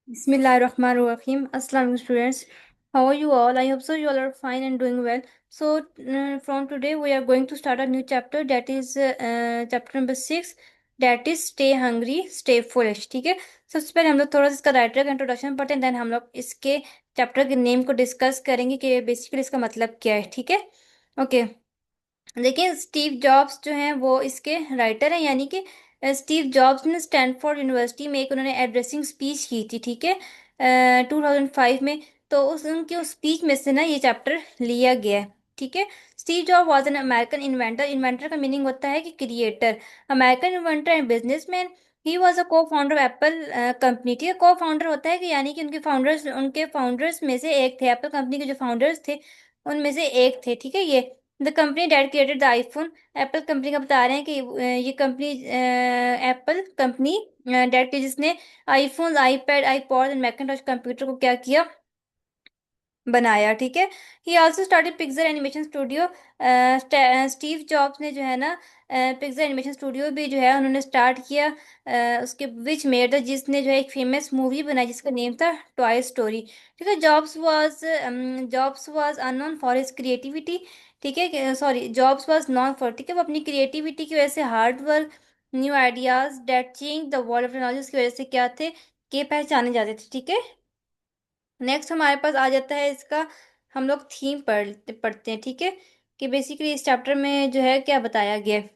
Bismillahirrahmanirrahim. Assalamu students. How are you all? I hope so you all are fine and doing well. So from today we are going to start a new chapter that is chapter number 6, that is stay hungry, stay foolish. ठीक है. सबसे पहले हम लोग थोड़ा सा इसका writer का इंट्रोडक्शन पढ़ते हैं, देन हम लोग इसके चैप्टर के नेम को डिस्कस करेंगे कि बेसिकली इसका मतलब क्या है. ठीक है. ओके. देखिए स्टीव जॉब्स जो हैं वो इसके राइटर हैं, यानी कि स्टीव जॉब्स ने स्टैनफोर्ड यूनिवर्सिटी में एक उन्होंने एड्रेसिंग स्पीच की थी. ठीक है. 2005 में. तो उस स्पीच में से ना ये चैप्टर लिया गया है. ठीक है. Steve job was an American inventor. Inventor का मीनिंग होता है कि creator. American inventor and businessman. He was a को फाउंडर ऑफ एप्पल कंपनी. ठीक है. को फाउंडर होता है कि यानी कि उनके फाउंडर्स में से एक थे. एप्पल कंपनी के जो फाउंडर्स थे उनमें से एक थे. ठीक है. ये the company that created the iPhone. Apple company का बता रहे हैं कि ये कंपनी एप्पल कंपनी डेट की जिसने iPhone, iPad, iPod and Macintosh computer को क्या किया, बनाया. ठीक है. He also started Pixar animation studio. Steve jobs ने जो है ना पिक्सर एनिमेशन स्टूडियो भी जो है उन्होंने स्टार्ट किया. उसके विच मेड द जिसने जो है एक फेमस मूवी बनाई जिसका नेम था टॉय स्टोरी. ठीक है. Jobs was unknown for his creativity. ठीक है. Sorry, Jobs was known for. ठीक है. वो अपनी क्रिएटिविटी की वजह से, hard work, new ideas that change the world of technology की वजह से क्या थे, के पहचाने जाते थे. ठीक है. नेक्स्ट हमारे पास आ जाता है इसका, हम लोग थीम पढ़ते हैं. ठीक है. कि बेसिकली इस चैप्टर में जो है क्या बताया गया है.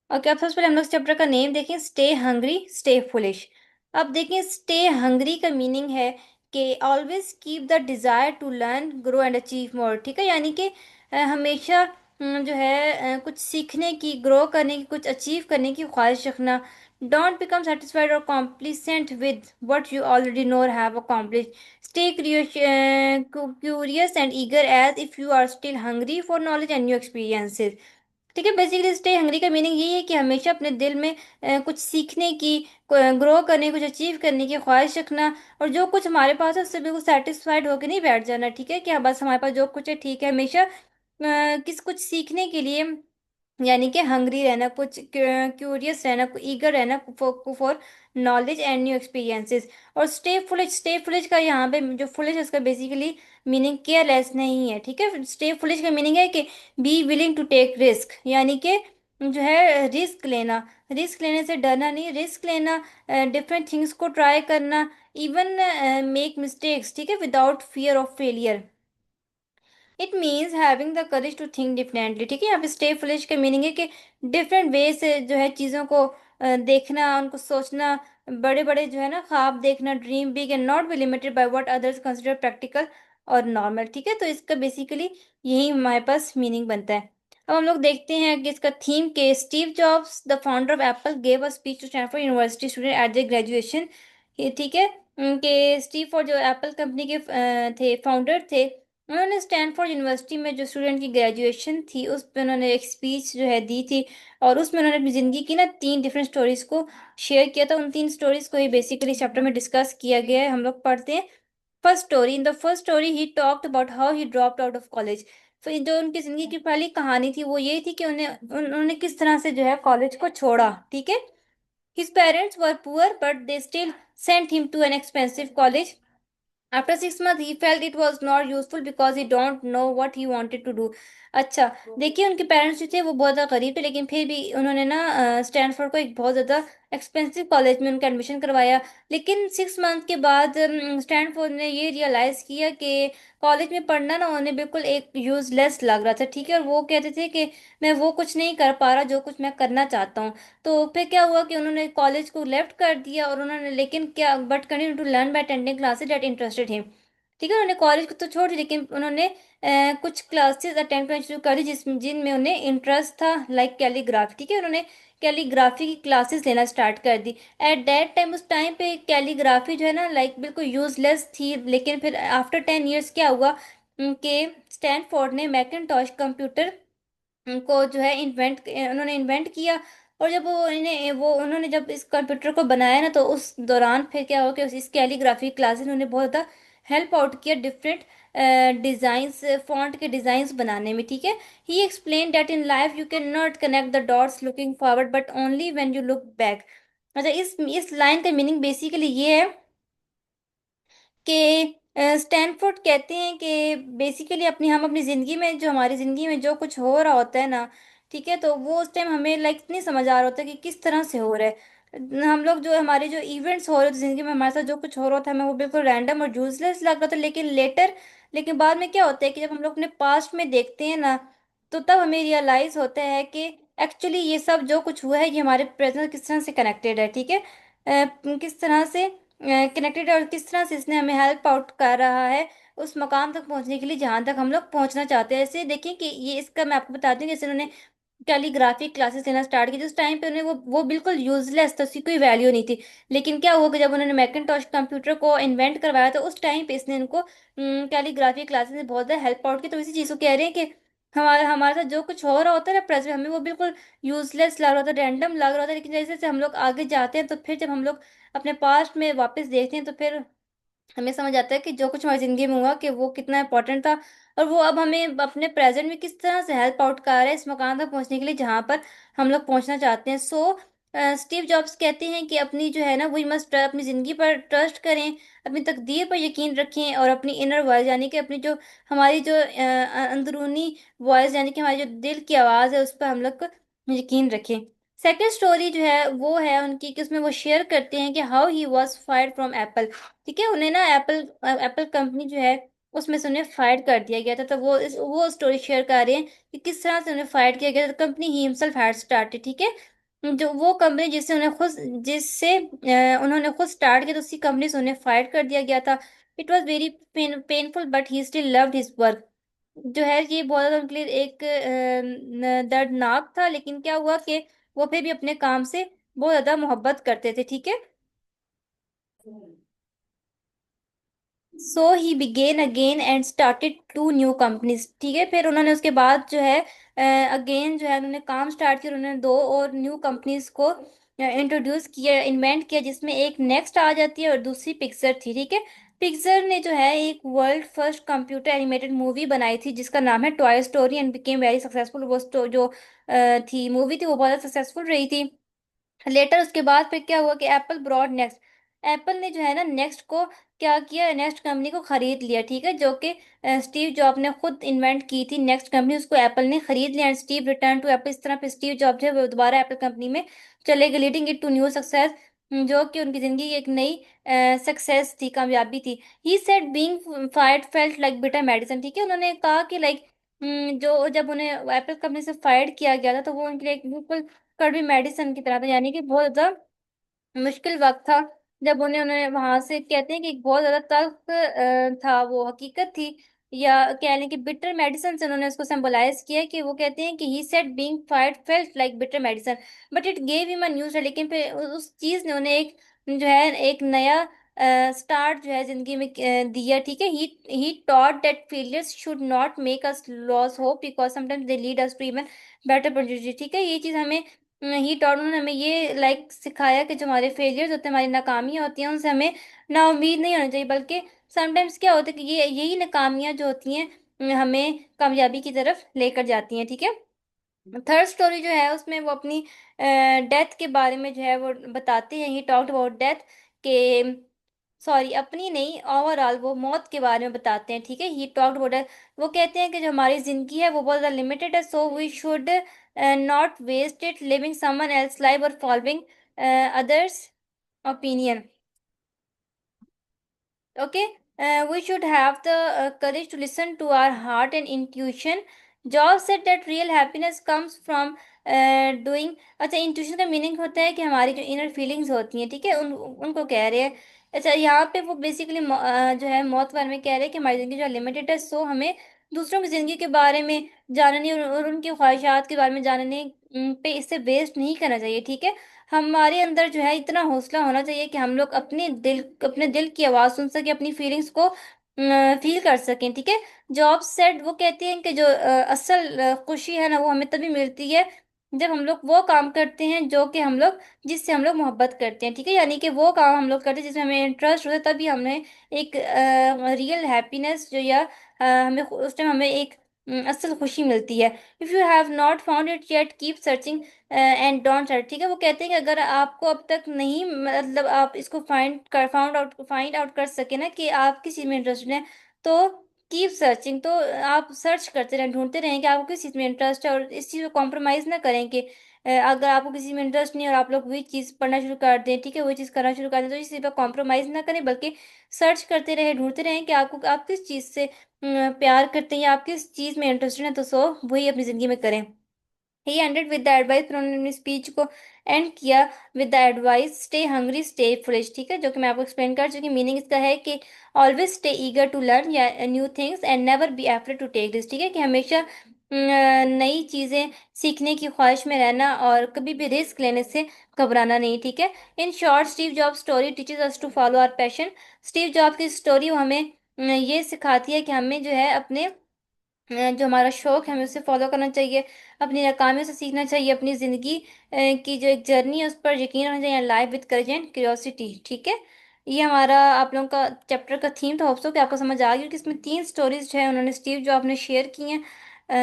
और क्या, सबसे पहले हम लोग इस चैप्टर का नेम देखें, स्टे हंग्री स्टे फुलिश. अब देखें स्टे हंग्री का मीनिंग है कि always keep the desire to learn, grow and achieve more. ठीक है. यानी कि हमेशा जो है कुछ सीखने की, ग्रो करने की, कुछ अचीव करने की ख्वाहिश रखना. डोंट बिकम सेटिस्फाइड और complacent with what you already know और have accomplish. Stay curious and eager as if you are still hungry for knowledge and new experiences. ठीक है. बेसिकली स्टे हंग्री का मीनिंग यही है कि हमेशा अपने दिल में कुछ सीखने की, ग्रो करने, कुछ अचीव करने की ख्वाहिश रखना. और जो कुछ हमारे पास है उससे बिल्कुल सेटिस्फाइड होकर नहीं बैठ जाना. ठीक है. कि हाँ बस हमारे पास जो कुछ है ठीक है. हमेशा किस कुछ सीखने के लिए, यानी कि हंग्री रहना, कुछ क्यूरियस रहना, ईगर रहना for knowledge and new experiences. और स्टे फुलिश का यहाँ पे जो फुलिश है उसका बेसिकली मीनिंग केयरलेस नहीं है. ठीक है. स्टे फुलिश का मीनिंग है कि be willing to take risk, यानी कि जो है रिस्क लेना. रिस्क लेने से डरना नहीं, रिस्क लेना, डिफरेंट थिंग्स को ट्राई करना, इवन मेक मिस्टेक्स. ठीक है. Without fear of failure. It means having the courage to think differently. ठीक है. यहाँ पे स्टे फुलिश का मीनिंग है कि डिफरेंट वे से जो है चीज़ों को देखना, उनको सोचना, बड़े बड़े जो है ना ख्वाब देखना, dream big and not be limited by what others consider practical और नॉर्मल. ठीक है. तो इसका बेसिकली यही हमारे पास मीनिंग बनता है. अब हम लोग देखते हैं कि इसका थीम के Steve Jobs the founder of Apple gave a speech to Stanford University student at the graduation. ठीक है. कि स्टीव फॉर जो एप्पल कंपनी के थे, फाउंडर थे, उन्होंने स्टैनफोर्ड यूनिवर्सिटी में जो स्टूडेंट की ग्रेजुएशन थी उस पर उन्होंने एक स्पीच जो है दी थी. और उसमें उन्होंने अपनी ज़िंदगी की ना 3 डिफरेंट स्टोरीज को शेयर किया था. उन 3 स्टोरीज को ही बेसिकली चैप्टर में डिस्कस किया गया है. हम लोग पढ़ते हैं. First story. In the first story he talked about how he dropped out of college. फिर जो उनकी ज़िंदगी की पहली कहानी थी वो ये थी कि उन्होंने किस तरह से जो है कॉलेज को छोड़ा. ठीक है. His parents were poor but they still sent him to an expensive college. After 6 months, he felt it was not useful because he don't know what he wanted to do. अच्छा. देखिए उनके parents जो थे वो बहुत ज़्यादा गरीब थे, लेकिन फिर भी उन्होंने ना स्टैनफोर्ड को एक बहुत ज़्यादा एक्सपेंसिव कॉलेज में उनका एडमिशन करवाया. लेकिन 6 मंथ के बाद स्टैनफोर्ड ने ये रियलाइज़ किया कि कॉलेज में पढ़ना ना उन्हें बिल्कुल एक यूजलेस लग रहा था. ठीक है. और वो कहते थे कि मैं वो कुछ नहीं कर पा रहा जो कुछ मैं करना चाहता हूँ. तो फिर क्या हुआ कि उन्होंने कॉलेज को लेफ्ट कर दिया. और उन्होंने लेकिन क्या, but continue to learn by attending classes that interested him. ठीक है. उन्होंने कॉलेज को तो छोड़ दिया, लेकिन उन्होंने कुछ क्लासेस अटेंड करना शुरू कर दी जिनमें उन्हें इंटरेस्ट था, लाइक कैलीग्राफी. ठीक है. उन्होंने कैलीग्राफी की क्लासेस लेना स्टार्ट कर दी. एट दैट टाइम, उस टाइम पे कैलीग्राफी जो है ना लाइक बिल्कुल यूजलेस थी. लेकिन फिर आफ्टर 10 ईयर्स क्या हुआ कि स्टैनफोर्ड ने मैकिनटॉश कंप्यूटर को जो है इन्वेंट किया. और जब उन्होंने जब इस कंप्यूटर को बनाया ना, तो उस दौरान फिर क्या हुआ कि इस कैलीग्राफी क्लासेस उन्होंने बहुत ज़्यादा हेल्प आउट किया डिफरेंट डिज़ाइंस, फॉन्ट के डिज़ाइंस बनाने में. ठीक है. He explain that in life you can not connect the dots looking forward but only when you look back. अच्छा. इस लाइन का मीनिंग बेसिकली ये है कि स्टैनफोर्ड कहते हैं कि बेसिकली अपनी ज़िंदगी में, जो हमारी ज़िंदगी में जो कुछ हो रहा होता है ना, ठीक है, तो वो उस टाइम हमें लाइक नहीं समझ आ रहा होता कि किस तरह से हो रहा है। हम लोग जो हमारे जो इवेंट्स हो रहे थे ज़िंदगी में, हमारे साथ जो कुछ हो रहा था, हमें वो बिल्कुल रैंडम और यूजलेस लग रहा था, लेकिन बाद में क्या होता है कि जब हम लोग अपने पास्ट में देखते हैं ना, तो तब हमें रियलाइज होता है कि एक्चुअली ये सब जो कुछ हुआ है ये हमारे प्रेजेंट किस तरह से कनेक्टेड है, ठीक है। किस तरह से कनेक्टेड है और किस तरह से इसने हमें हेल्प आउट कर रहा है उस मकाम तक पहुंचने के लिए जहां तक हम लोग पहुंचना चाहते हैं। ऐसे देखिए कि ये इसका मैं आपको बताती हूँ, जैसे उन्होंने कैलीग्राफी क्लासेस लेना स्टार्ट की, जिस टाइम पे उन्हें वो बिल्कुल यूजलेस था, उसकी कोई वैल्यू नहीं थी। लेकिन क्या हुआ कि जब उन्होंने मैकिंटॉश कंप्यूटर को इन्वेंट करवाया, तो उस टाइम पे इसने उनको कैलीग्राफी क्लासेस में बहुत ज़्यादा हेल्प आउट की। तो इसी चीज़ को कह रहे हैं कि हमारे हमारे साथ जो कुछ हो रहा होता है ना प्रेजेंट, हमें वो बिल्कुल यूजलेस लग रहा होता है, रैंडम लग रहा होता है, लेकिन जैसे जैसे हम लोग आगे जाते हैं, तो फिर जब हम लोग अपने पास्ट में वापस देखते हैं, तो फिर हमें समझ आता है कि जो कुछ हमारी जिंदगी में हुआ कि वो कितना इंपॉर्टेंट था, और वो अब हमें अपने प्रेजेंट में किस तरह से हेल्प आउट कर रहा है इस मकान तक पहुंचने के लिए जहां पर हम लोग पहुंचना चाहते हैं। सो स्टीव जॉब्स कहते हैं कि अपनी जो है ना, वी मस्ट अपनी जिंदगी पर ट्रस्ट करें, अपनी तकदीर पर यकीन रखें, और अपनी इनर वॉइस यानी कि अपनी जो हमारी जो अंदरूनी वॉइस यानी कि हमारी जो दिल की आवाज़ है, उस पर हम लोग को यकीन रखें। सेकंड स्टोरी जो है वो है उनकी, कि उसमें वो शेयर करते हैं कि how he was fired from Apple. ठीक है, उन्हें ना एप्पल एप्पल कंपनी जो है उसमें से उन्हें फायर कर दिया गया था। तो वो स्टोरी शेयर कर रहे हैं कि किस तरह से उन्हें फायर किया गया था। Company he himself had started, ठीक है, जो वो कंपनी जिससे उन्होंने खुद स्टार्ट किया, तो उसी कंपनी से उन्हें फायर कर दिया गया था। It was very painful but he still loved his work. जो है ये बहुत ज्यादा उनके लिए एक दर्दनाक था, लेकिन क्या हुआ कि वो फिर भी अपने काम से बहुत ज्यादा मोहब्बत करते थे, ठीक है। So he began again and started to new companies, ठीक है, फिर उन्होंने उसके बाद जो है अगेन जो है उन्होंने काम स्टार्ट किया। उन्होंने दो और न्यू कंपनीज को इंट्रोड्यूस किया, इन्वेंट किया, जिसमें एक नेक्स्ट आ जाती है और दूसरी पिक्सर थी, ठीक है। पिक्सर ने जो है एक world first computer animated movie बनाई थी जिसका नाम है toy story, and became very successful. जो थी मूवी थी वो बहुत सक्सेसफुल रही थी। लेटर उसके बाद फिर क्या हुआ कि एप्पल ब्रॉड नेक्स्ट, एप्पल ने जो है ना नेक्स्ट को क्या किया, नेक्स्ट कंपनी को खरीद लिया, ठीक है, जो कि स्टीव जॉब ने खुद इन्वेंट की थी नेक्स्ट कंपनी, उसको एप्पल ने खरीद लिया। And Steve return to Apple, इस तरह पे स्टीव जॉब जो है वो दोबारा एप्पल कंपनी में चले गए, leading it to new success, जो कि उनकी जिंदगी की एक नई सक्सेस थी, कामयाबी थी। He said being fired felt like bitter medicine, ठीक है, उन्होंने कहा कि लाइक जो जब उन्हें एप्पल कंपनी से फायर्ड किया गया था, तो वो उनके लिए एक बिल्कुल कड़वी मेडिसिन की तरह था, यानी कि बहुत ज्यादा मुश्किल वक्त था। जब उन्हें वहां से कहते हैं कि एक बहुत ज्यादा तल्ख था, वो हकीकत थी, या कह लें कि बिटर मेडिसिन से उन्होंने उसको सिंबलाइज किया, कि वो कहते हैं कि he said being fired felt like bitter medicine but it gave him a new start, लेकिन फिर उस चीज ने उन्हें एक जो है एक नया स्टार्ट जो है जिंदगी में दिया, ठीक है। He taught that failures should not make us lose hope because sometimes they lead us to even better produce, ठीक है, ये चीज हमें ही टॉट उन्होंने हमें ये लाइक सिखाया कि जो हमारे फेलियर्स होते हैं, हमारी नाकामियां होती हैं, उनसे हमें ना उम्मीद नहीं होनी चाहिए, बल्कि समटाइम्स क्या होता है कि ये यही नाकामियां जो होती हैं हमें कामयाबी की तरफ लेकर जाती हैं, ठीक है। थर्ड स्टोरी जो है उसमें वो अपनी डेथ के बारे में जो है वो बताते हैं। ही टॉक्ड अबाउट डेथ के, सॉरी अपनी नहीं, ओवरऑल वो मौत के बारे में बताते हैं, ठीक है। ही टॉक्ड अबाउट डेथ, वो कहते हैं कि जो हमारी जिंदगी है वो बहुत ज़्यादा लिमिटेड है, so we should not waste it living someone else life और following others opinion. Okay, we should have the courage to listen to our heart and intuition. Job said that real happiness comes from doing। अच्छा, intuition का meaning होता है कि हमारी जो inner feelings होती हैं, ठीक है, उनको कह रहे हैं। अच्छा, यहाँ पे वो बेसिकली जो है मौत के बारे में कह रहे हैं कि हमारी ज़िंदगी जो लिमिटेड है, सो हमें दूसरों की ज़िंदगी के बारे में जानने और उनकी ख्वाहिशात के बारे में जानने पे इसे वेस्ट नहीं करना चाहिए, ठीक है। हमारे अंदर जो है इतना हौसला होना चाहिए कि हम लोग अपने दिल की आवाज़ सुन सके, अपनी फीलिंग्स को फील कर सकें, ठीक है। जॉब सेट वो कहती हैं कि जो असल खुशी है ना, वो हमें तभी मिलती है जब हम लोग वो काम करते हैं जो कि हम लोग जिससे हम लोग मोहब्बत करते हैं, ठीक है, यानी कि वो काम हम लोग करते हैं जिसमें हमें इंटरेस्ट होता है, तभी हमें एक रियल हैप्पीनेस जो या हमें उस टाइम हमें एक असल खुशी मिलती है। If you have not found it yet keep searching and don't search. ठीक है, वो कहते हैं कि अगर आपको अब तक नहीं, मतलब आप इसको फाइंड आउट कर सके ना कि आप किस चीज में इंटरेस्टेड हैं, तो कीप सर्चिंग, तो आप सर्च करते रहें, ढूंढते रहें कि आपको किस चीज में इंटरेस्ट है, और इस चीज को कॉम्प्रोमाइज ना करें कि अगर आपको किसी में इंटरेस्ट नहीं है और आप लोग वही चीज पढ़ना शुरू कर दें, ठीक है, वही चीज करना शुरू कर दें, तो इस चीज पर कॉम्प्रोमाइज ना करें, बल्कि सर्च करते रहे, ढूंढते रहें कि आपको, आप किस चीज से प्यार करते हैं या आप किस चीज में इंटरेस्टेड हैं, तो सो वही अपनी जिंदगी में करें। ही एंडेड विद द एडवाइस, फिर उन्होंने अपनी स्पीच को एंड किया with the advice stay hungry stay foolish. ठीक है, जो कि मैं आपको एक्सप्लेन कर चुकी। मीनिंग इसका है कि always stay eager to learn या new things and never be afraid to take risk. ठीक है, कि हमेशा नई चीजें सीखने की ख्वाहिश में रहना और कभी भी रिस्क लेने से घबराना नहीं। ठीक है। In short, Steve Job story teaches us to follow our passion. Steve Job की स्टोरी हमें ये सिखाती है कि हमें जो है अपने जो हमारा शौक है हमें उसे फॉलो करना चाहिए, अपनी नाकामियों से सीखना चाहिए, अपनी जिंदगी की जो एक जर्नी है उस पर यकीन रखना चाहिए, life with courage and curiosity. ठीक है, ये हमारा आप लोगों का चैप्टर का थीम था। होप सो कि आपको समझ आ गई, क्योंकि इसमें 3 स्टोरीज जो है उन्होंने स्टीव जो आपने शेयर की हैं।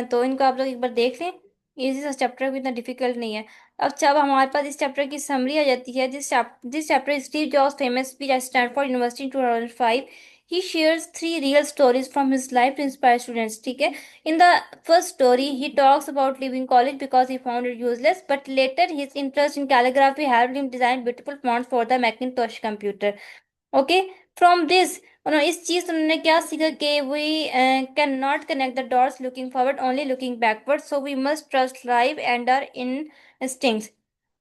तो इनको आप लोग एक बार देख लें। इजी सा चैप्टर भी इतना डिफिकल्ट नहीं है। अब जब हमारे पास इस चैप्टर की समरी आ जाती है, जिस chapter Steve jobs famous speech at Stanford university 2005, he shares 3 real stories from his life to inspire students. ठीक है, in the first story he talks about leaving college because he found it useless, but later his interest in calligraphy helped him design beautiful fonts for the Macintosh computer. Okay, from this उन्होंने इस चीज से उन्होंने क्या सीखा कि we can not connect the dots looking forward, only looking backward, so we must trust live and our instincts.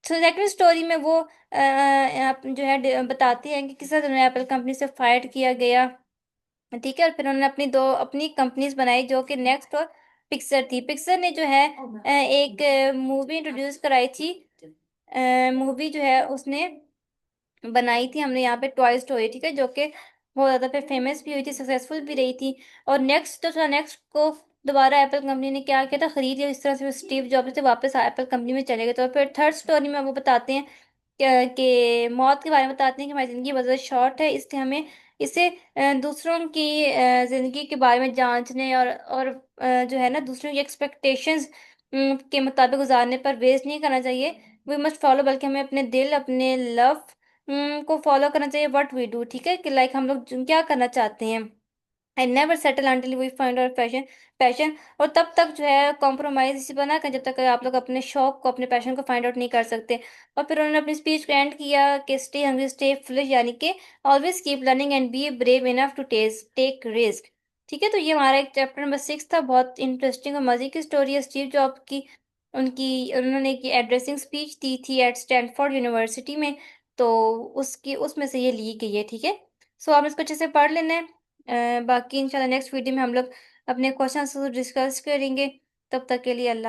तो second story में वो आप जो है बताती हैं कि किस तरह उन्हें एप्पल कंपनी से फायर किया गया। ठीक है, और फिर उन्होंने अपनी कंपनीज बनाई, जो कि नेक्स्ट और पिक्सर थी। पिक्सर ने जो है एक मूवी इंट्रोड्यूस कराई थी। मूवी जो है उसने बनाई थी, हमने यहाँ पे टॉय स्टोरी। ठीक है, जो कि बहुत ज्यादा पे फेमस भी हुई थी, सक्सेसफुल भी रही थी। और नेक्स्ट तो था, नेक्स्ट को दोबारा एप्पल कंपनी ने क्या किया था, खरीद लिया। इस तरह से स्टीव जॉब्स से वापस एप्पल कंपनी में चले गए। तो फिर थर्ड स्टोरी में वो बताते हैं कि मौत के बारे में बताते हैं कि हमारी जिंदगी बहुत शॉर्ट है, इसलिए हमें इसे दूसरों की जिंदगी के बारे में जांचने और जो है ना दूसरों की एक्सपेक्टेशंस के मुताबिक गुजारने पर वेस्ट नहीं करना चाहिए। वी मस्ट फॉलो, बल्कि हमें अपने दिल, अपने लव को फॉलो करना चाहिए। व्हाट वी डू, ठीक है, कि लाइक हम लोग क्या करना चाहते हैं। I never settle until we find our passion. और तब तक जो है कॉम्प्रोमाइज इसी बना कर, जब तक आप लोग अपने शौक को, अपने पैशन को फाइंड आउट नहीं कर सकते। और फिर उन्होंने अपनी स्पीच को एंड किया कि स्टे हंग्री स्टे फुलिश, यानी कि always keep learning and be brave enough to take risk. ठीक है, तो ये हमारा एक चैप्टर नंबर 6 था। बहुत इंटरेस्टिंग और मजे की स्टोरी है स्टीव जॉब की। उनकी उन्होंने एक एड्रेसिंग स्पीच दी थी एट स्टैनफोर्ड यूनिवर्सिटी में, तो उसकी उसमें से ये ली गई है। ठीक है, सो आप इसको अच्छे से पढ़ लेना है। बाकी इंशाल्लाह नेक्स्ट वीडियो में हम लोग अपने क्वेश्चन डिस्कस करेंगे। तब तक के लिए अल्लाह।